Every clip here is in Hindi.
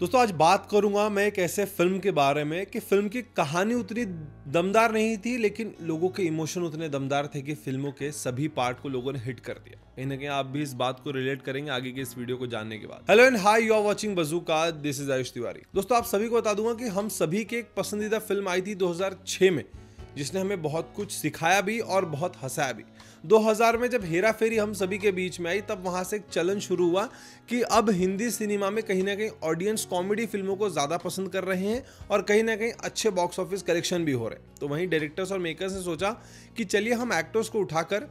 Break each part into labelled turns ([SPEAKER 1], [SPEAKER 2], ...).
[SPEAKER 1] दोस्तों आज बात करूंगा मैं एक ऐसे फिल्म के बारे में कि फिल्म की कहानी उतनी दमदार नहीं थी, लेकिन लोगों के इमोशन उतने दमदार थे कि फिल्मों के सभी पार्ट को लोगों ने हिट कर दिया। कहीं ना कहीं आप भी इस बात को रिलेट करेंगे आगे के इस वीडियो को जानने के बाद। Hello and hi, you are watching Bazooka, this is Ayush Tiwari. दोस्तों आप सभी को बता दूंगा कि हम सभी की एक पसंदीदा फिल्म आई थी 2006 में, जिसने हमें बहुत कुछ सिखाया भी और बहुत हंसाया भी। 2000 में जब हेरा फेरी हम सभी के बीच में आई, तब वहां से एक चलन शुरू हुआ कि अब हिंदी सिनेमा में कहीं ना कहीं ऑडियंस कॉमेडी फिल्मों को ज्यादा पसंद कर रहे हैं और कहीं ना कहीं अच्छे बॉक्स ऑफिस कलेक्शन भी हो रहे हैं। तो वहीं डायरेक्टर्स और मेकर्स ने सोचा कि चलिए हम एक्टर्स को उठाकर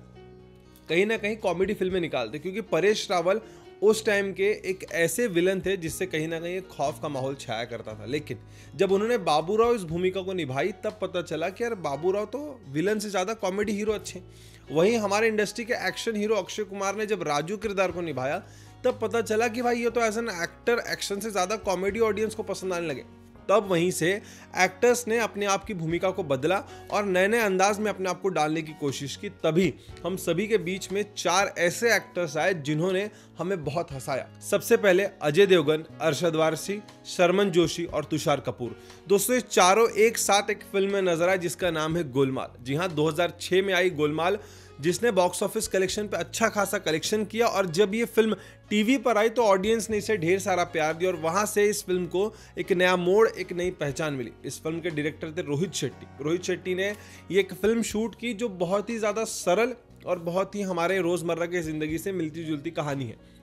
[SPEAKER 1] कहीं ना कहीं कॉमेडी फिल्में निकालते, क्योंकि परेश रावल उस टाइम के एक ऐसे विलन थे जिससे कहीं ना कहीं एक खौफ का माहौल छाया करता था। लेकिन जब उन्होंने बाबूराव इस भूमिका को निभाई, तब पता चला कि यार बाबूराव तो विलन से ज्यादा कॉमेडी हीरो अच्छे। वहीं हमारे इंडस्ट्री के एक्शन हीरो अक्षय कुमार ने जब राजू किरदार को निभाया, तब पता चला कि भाई ये तो एज एन एक्टर एक्शन से ज्यादा कॉमेडी ऑडियंस को पसंद आने लगे। तब वहीं से एक्टर्स ने अपने आप की भूमिका को बदला और नए नए अंदाज में अपने आप को डालने की कोशिश की। तभी हम सभी के बीच में 4 ऐसे एक्टर्स आए जिन्होंने हमें बहुत हंसाया। सबसे पहले अजय देवगन, अरशद वारसी, शर्मन जोशी और तुषार कपूर। दोस्तों ये चारों एक साथ एक फिल्म में नजर आए जिसका नाम है गोलमाल। जी हाँ, 2006 में आई गोलमाल, जिसने बॉक्स ऑफिस कलेक्शन पे अच्छा खासा कलेक्शन किया। और जब ये फिल्म टीवी पर आई तो ऑडियंस ने इसे ढेर सारा प्यार दिया और वहां से इस फिल्म को एक नया मोड़, एक नई पहचान मिली। इस फिल्म के डायरेक्टर थे रोहित शेट्टी। रोहित शेट्टी ने ये एक फिल्म शूट की जो बहुत ही ज्यादा सरल और बहुत ही हमारे रोजमर्रा की जिंदगी से मिलती जुलती कहानी है।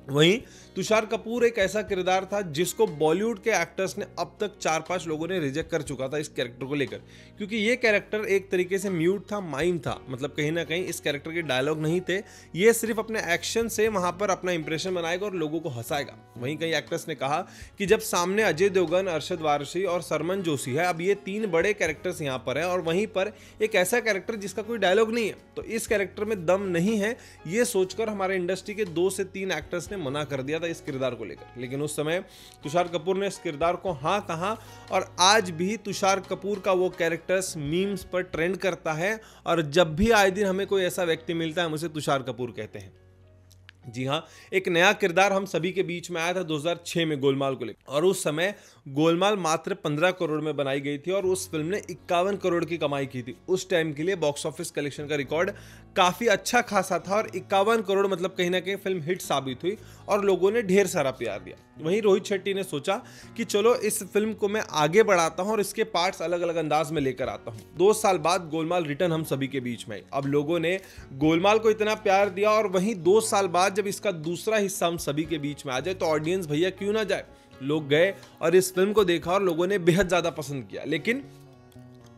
[SPEAKER 1] वहीं तुषार कपूर एक ऐसा किरदार था जिसको बॉलीवुड के एक्टर्स ने अब तक 4-5 लोगों ने रिजेक्ट कर चुका था इस कैरेक्टर को लेकर, क्योंकि ये कैरेक्टर एक तरीके से म्यूट था, माइम था। मतलब कहीं ना कहीं इस कैरेक्टर के डायलॉग नहीं थे, ये सिर्फ अपने एक्शन से वहां पर अपना इंप्रेशन बनाएगा और लोगों को हंसाएगा। वहीं कई एक्टर्स ने कहा कि जब सामने अजय देवगन, अरशद वारसी और शर्मन जोशी है, अब ये 3 बड़े कैरेक्टर्स यहाँ पर हैं और वहीं पर एक ऐसा कैरेक्टर जिसका कोई डायलॉग नहीं है, तो इस कैरेक्टर में दम नहीं है। ये सोचकर हमारे इंडस्ट्री के 2 से 3 एक्टर्स ने मना कर दिया था इस किरदार को लेकर। लेकिन उस समय तुषार कपूर ने इस किरदार को हाँ कहा और आज भी तुषार कपूर का वो कैरेक्टर्स मीम्स पर ट्रेंड करता है और जब भी आए दिन हमें कोई ऐसा व्यक्ति मिलता है हम उसे तुषार कपूर कहते हैं। जी हाँ, एक नया किरदार हम सभी के बीच में आया था 2006 में गोलमाल को लेकर, और उस समय गोलमाल मात्र 15 करोड़ में बनाई गई थी और उस फिल्म ने 51 करोड़ की कमाई की थी। उस टाइम के लिए बॉक्स ऑफिस कलेक्शन का रिकॉर्ड काफी अच्छा खासा था और 51 करोड़ मतलब कहीं ना कहीं फिल्म हिट साबित हुई और लोगों ने ढेर सारा प्यार दिया। वहीं रोहित शेट्टी ने सोचा कि चलो इस फिल्म को मैं आगे बढ़ाता हूं और इसके पार्ट्स अलग अलग अंदाज में लेकर आता हूं। 2 साल बाद गोलमाल रिटर्न हम सभी के बीच में आई। अब लोगों ने गोलमाल को इतना प्यार दिया और वहीं 2 साल बाद जब इसका दूसरा हिस्सा हम सभी के बीच में आ जाए तो ऑडियंस भैया क्यों ना जाए। लोग गए और इस फिल्म को देखा और लोगों ने बेहद ज्यादा पसंद किया। लेकिन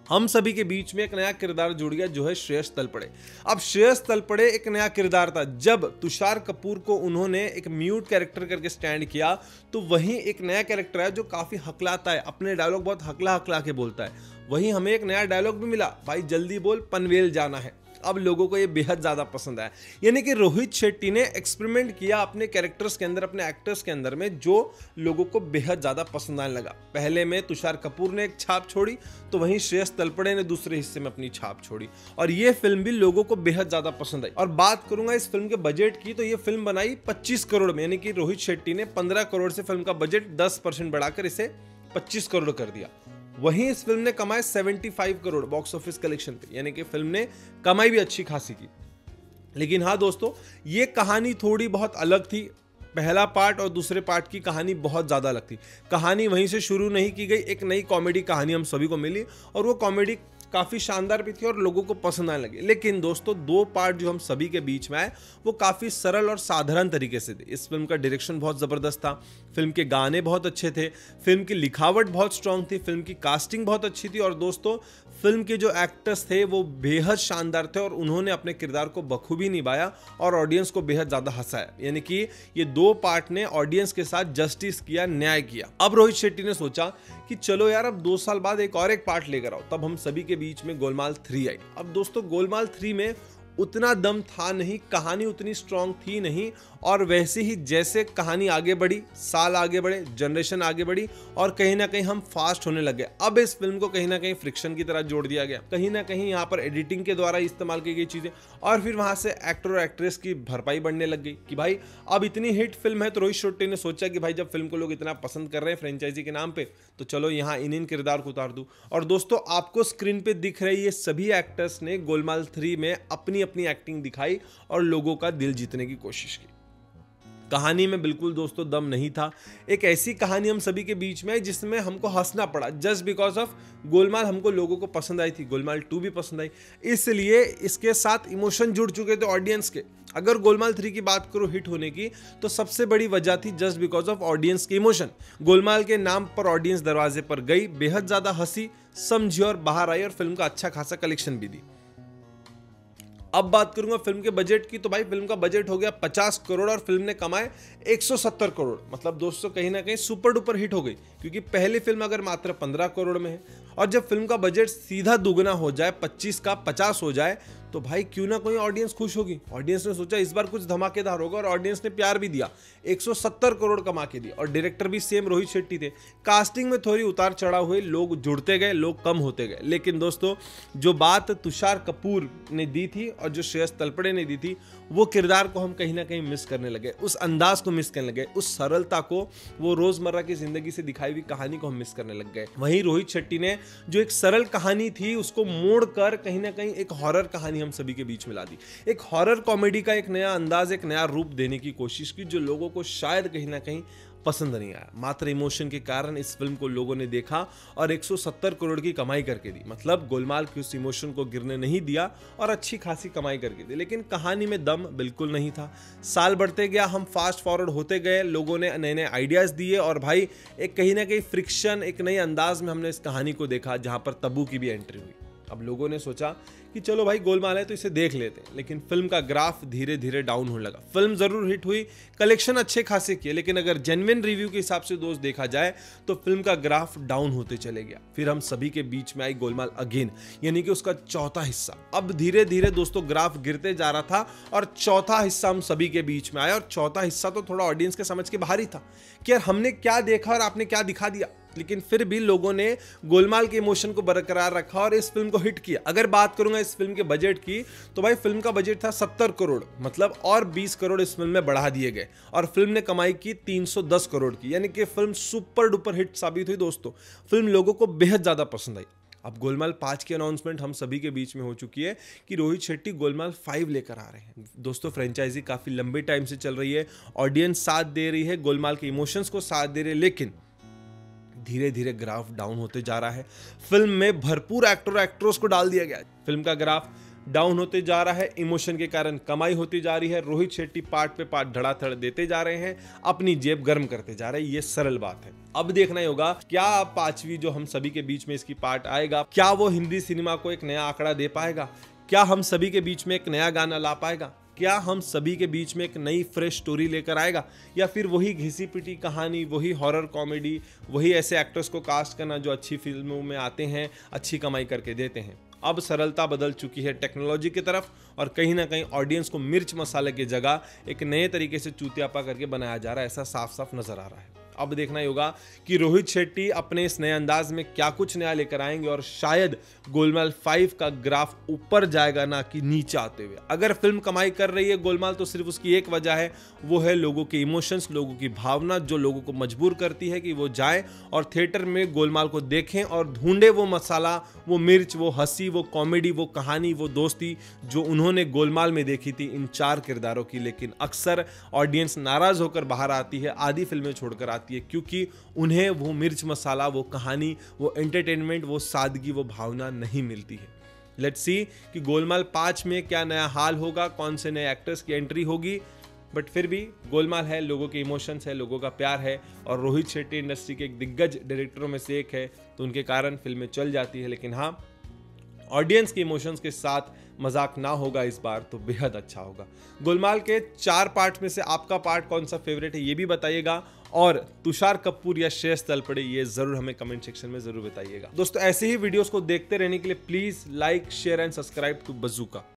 [SPEAKER 1] हम सभी के बीच में एक नया किरदार जुड़ गया जो है श्रेयस तलपड़े। अब श्रेयस तलपड़े एक नया किरदार था। जब तुषार कपूर को उन्होंने एक म्यूट कैरेक्टर करके स्टैंड किया तो वहीं एक नया कैरेक्टर है जो काफी हकलाता है, अपने डायलॉग बहुत हकला हकला के बोलता है। वहीं हमें एक नया डायलॉग भी मिला, भाई जल्दी बोल पनवेल जाना है। अब लोगों को ये बेहद ज्यादा पसंद आया। यानी कि रोहित शेट्टी ने एक्सपेरिमेंट किया अपने कैरेक्टर्स के अंदर, अपने एक्टर्स के अंदर में, जो लोगों को बेहद ज्यादा पसंद आने लगा। पहले में तुषार कपूर ने एक छाप छोड़ी तो वहीं श्रेयस तलपड़े ने दूसरे हिस्से में अपनी छाप छोड़ी और ये फिल्म भी लोगों को बेहद ज्यादा पसंद आई। और बात करूंगा इस फिल्म के बजट की, तो ये फिल्म बनाई 25 करोड़ में, यानी कि रोहित शेट्टी ने 15 करोड़ से फिल्म का बजट 10% बढ़ाकर इसे 25 करोड़ कर दिया। वहीं इस फिल्म ने कमाए 75 करोड़ बॉक्स ऑफिस कलेक्शन पे, यानी कि फिल्म ने कमाई भी अच्छी खासी की। लेकिन हाँ दोस्तों, ये कहानी थोड़ी बहुत अलग थी। पहला पार्ट और दूसरे पार्ट की कहानी बहुत ज़्यादा अलग थी। कहानी वहीं से शुरू नहीं की गई, एक नई कॉमेडी कहानी हम सभी को मिली और वो कॉमेडी काफ़ी शानदार भी थी और लोगों को पसंद आने लगी। लेकिन दोस्तों 2 पार्ट जो हम सभी के बीच में आए वो काफ़ी सरल और साधारण तरीके से थे। इस फिल्म का डायरेक्शन बहुत ज़बरदस्त था, फिल्म के गाने बहुत अच्छे थे, फिल्म की लिखावट बहुत स्ट्रांग थी, फिल्म की कास्टिंग बहुत अच्छी थी और दोस्तों फिल्म के जो एक्टर्स थे वो बेहद शानदार थे और उन्होंने अपने किरदार को बखूबी निभाया और ऑडियंस को बेहद ज़्यादा हंसाया। यानी कि ये 2 पार्ट ने ऑडियंस के साथ जस्टिस किया, न्याय किया। अब रोहित शेट्टी ने सोचा कि चलो यार अब 2 साल बाद एक और एक पार्ट लेकर आओ। तब हम सभी के बीच में गोलमाल 3 आई। अब दोस्तों गोलमाल 3 में उतना दम था नहीं, कहानी उतनी स्ट्रांग थी नहीं और वैसे ही जैसे कहानी आगे बढ़ी, साल आगे बढ़े, जनरेशन आगे बढ़ी और कहीं ना कहीं हम फास्ट होने लगे। अब इस फिल्म को कहीं ना कहीं फ्रिक्शन की तरह जोड़ दिया गया, कहीं ना कहीं यहाँ पर एडिटिंग के द्वारा इस्तेमाल की गई चीजें, और फिर वहां से एक्टर और एक्ट्रेस की भरपाई बढ़ने लग गई कि भाई अब इतनी हिट फिल्म है तो रोहित शेट्टी ने सोचा कि भाई जब फिल्म को लोग इतना पसंद कर रहे हैं फ्रेंचाइजी के नाम पे, तो चलो यहाँ इन किरदार को उतार दूं। और दोस्तों आपको स्क्रीन पे दिख रही ये सभी एक्टर्स ने गोलमाल 3 में अपनी अपनी एक्टिंग दिखाई और लोगों का दिल जीतने की कोशिश की। कहानी में बिल्कुल दोस्तों दम नहीं था। एक ऐसी कहानी हम सभी के बीच में है जिसमें हमको हंसना पड़ा जस्ट बिकॉज ऑफ गोलमाल हमको लोगों को पसंद आई थी, गोलमाल 2 भी पसंद आई, इसलिए इसके साथ इमोशन जुड़ चुके थे ऑडियंस के। अगर गोलमाल 3 की बात करो हिट होने की तो सबसे बड़ी वजह थी जस्ट बिकॉज ऑफ ऑडियंस के इमोशन। गोलमाल के नाम पर ऑडियंस दरवाजे पर गई, बेहद ज्यादा हंसी, समझी और बाहर आई और फिल्म का अच्छा खासा कलेक्शन भी दी। अब बात करूंगा फिल्म के बजट की, तो भाई फिल्म का बजट हो गया 50 करोड़ और फिल्म ने कमाए 170 करोड़। मतलब दोस्तों कहीं ना कहीं सुपर डुपर हिट हो गई, क्योंकि पहली फिल्म अगर मात्र 15 करोड़ में है और जब फिल्म का बजट सीधा दुगना हो जाए, 25 का 50 हो जाए, तो भाई क्यों ना कोई ऑडियंस खुश होगी। ऑडियंस ने सोचा इस बार कुछ धमाकेदार होगा और ऑडियंस ने प्यार भी दिया, 170 करोड़ कमा के दिया। और डायरेक्टर भी सेम रोहित शेट्टी थे। कास्टिंग में थोड़ी उतार चढ़ाव हुए, लोग जुड़ते गए, लोग कम होते गए, लेकिन दोस्तों जो बात तुषार कपूर ने दी थी और जो श्रेयस तलपड़े ने दी थी, वो किरदार को हम कहीं ना कहीं मिस करने लगे, उस अंदाज को मिस करने लगे, उस सरलता को, वो रोजमर्रा की जिंदगी से दिखाई हुई कहानी को हम मिस करने लग गए। वहीं रोहित शेट्टी ने जो एक सरल कहानी थी उसको मोड़कर कहीं ना कहीं एक हॉरर कहानी हम सभी के बीच में ला दी, एक हॉरर कॉमेडी का एक नया अंदाज, एक नया रूप देने की कोशिश की, जो लोगों को शायद कहीं ना कहीं पसंद नहीं आया। मात्र इमोशन के कारण इस फिल्म को लोगों ने देखा और 170 करोड़ की कमाई करके दी। मतलब गोलमाल की उस इमोशन को गिरने नहीं दिया और अच्छी खासी कमाई करके दी, लेकिन कहानी में दम बिल्कुल नहीं था। साल बढ़ते गया, हम फास्ट फॉरवर्ड होते गए, लोगों ने नए नए आइडियाज दिए और भाई एक कहीं ना कहीं फ्रिक्शन, एक नए अंदाज में हमने इस कहानी को देखा, जहां पर तब्बू की भी एंट्री हुई। अब लोगों ने सोचा कि चलो भाई गोलमाल है तो इसे देख लेते हैं, लेकिन फिल्म का ग्राफ धीरे धीरे डाउन होने लगा। फिल्म जरूर हिट हुई, कलेक्शन अच्छे खासे किए, लेकिन अगर जेन्युइन रिव्यू के हिसाब से दोस्त देखा जाए तो फिल्म का ग्राफ डाउन होते चले गया। फिर हम सभी के बीच में आई गोलमाल अगेन, यानी कि उसका चौथा हिस्सा। अब धीरे धीरे दोस्तों ग्राफ गिरते जा रहा था और चौथा हिस्सा हम सभी के बीच में आया, और चौथा हिस्सा तो थोड़ा ऑडियंस के समझ के बाहर ही था कि यार हमने क्या देखा और आपने क्या दिखा दिया, लेकिन फिर भी लोगों ने गोलमाल के इमोशन को बरकरार रखा और इस फिल्म को हिट किया। अगर बात करूंगा इस फिल्म के बजट की, तो भाई फिल्म का बजट था 70 करोड़, मतलब और 20 करोड़ इस फिल्म में बढ़ा दिए गए और फिल्म ने कमाई की 310 करोड़ की, यानी कि फिल्म सुपर डुपर हिट साबित हुई। दोस्तों फिल्म लोगों को बेहद ज्यादा पसंद आई। अब गोलमाल 5 की अनाउंसमेंट हम सभी के बीच में हो चुकी है कि रोहित शेट्टी गोलमाल 5 लेकर आ रहे हैं। दोस्तों फ्रेंचाइजी काफी लंबे टाइम से चल रही है, ऑडियंस साथ दे रही है, गोलमाल के इमोशंस को साथ दे रहे हैं, लेकिन धीरे धीरे ग्राफ डाउन होते जा रहा है। फिल्म में भरपूर एक्टर और एक्ट्रेस को डाल दिया गया है, फिल्म का ग्राफ डाउन होते जा रहा है, इमोशन के कारण कमाई होती जा रही है, रोहित शेट्टी पार्ट पे पार्ट धड़ाधड़ देते जा रहे हैं, अपनी जेब गर्म करते जा रहे हैं। ये सरल बात है। अब देखना ही होगा क्या 5वीं जो हम सभी के बीच में इसकी पार्ट आएगा, क्या वो हिंदी सिनेमा को एक नया आंकड़ा दे पाएगा, क्या हम सभी के बीच में एक नया गाना ला पाएगा, क्या हम सभी के बीच में एक नई फ्रेश स्टोरी लेकर आएगा, या फिर वही घिसी पिटी कहानी, वही हॉरर कॉमेडी, वही ऐसे एक्टर्स को कास्ट करना जो अच्छी फिल्मों में आते हैं, अच्छी कमाई करके देते हैं। अब सरलता बदल चुकी है टेक्नोलॉजी की तरफ और कहीं ना कहीं ऑडियंस को मिर्च मसाले की जगह एक नए तरीके से चूतियापा करके बनाया जा रहा है, ऐसा साफ साफ नजर आ रहा है। अब देखना ही होगा कि रोहित शेट्टी अपने इस नए अंदाज में क्या कुछ नया लेकर आएंगे और शायद गोलमाल 5 का ग्राफ ऊपर जाएगा ना कि नीचे आते हुए। अगर फिल्म कमाई कर रही है गोलमाल तो सिर्फ उसकी एक वजह है, वो है लोगों के इमोशंस, लोगों की भावना, जो लोगों को मजबूर करती है कि वो जाएं और थिएटर में गोलमाल को देखें और ढूंढे वो मसाला, वो मिर्च, वो हंसी, वो कॉमेडी, वो कहानी, वो दोस्ती जो उन्होंने गोलमाल में देखी थी इन 4 किरदारों की। लेकिन अक्सर ऑडियंस नाराज होकर बाहर आती है, आधी फिल्में छोड़कर आती है, क्योंकि उन्हें वो मिर्च मसाला, वो कहानी, वो एंटरटेनमेंट, वो सादगी, वो भावना नहीं मिलती है। लेट्स सी कि गोलमाल 5 में क्या नया हाल होगा, कौन से नए एक्टर्स की एंट्री होगी, बट फिर भी गोलमाल है, लोगों के इमोशंस है, लोगों का प्यार है और रोहित शेट्टी इंडस्ट्री के एक दिग्गज डायरेक्टरों में से एक है, तो उनके कारण फिल्में चल जाती है। लेकिन हाँ, ऑडियंस के इमोशंस के साथ मजाक ना होगा इस बार तो बेहद अच्छा होगा। गोलमाल के 4 पार्ट में से आपका पार्ट कौन सा फेवरेट है ये भी बताइएगा, और तुषार कपूर या श्रेयस तलपड़े ये जरूर हमें कमेंट सेक्शन में जरूर बताइएगा। दोस्तों ऐसे ही वीडियोस को देखते रहने के लिए please like, share and subscribe to bazooka.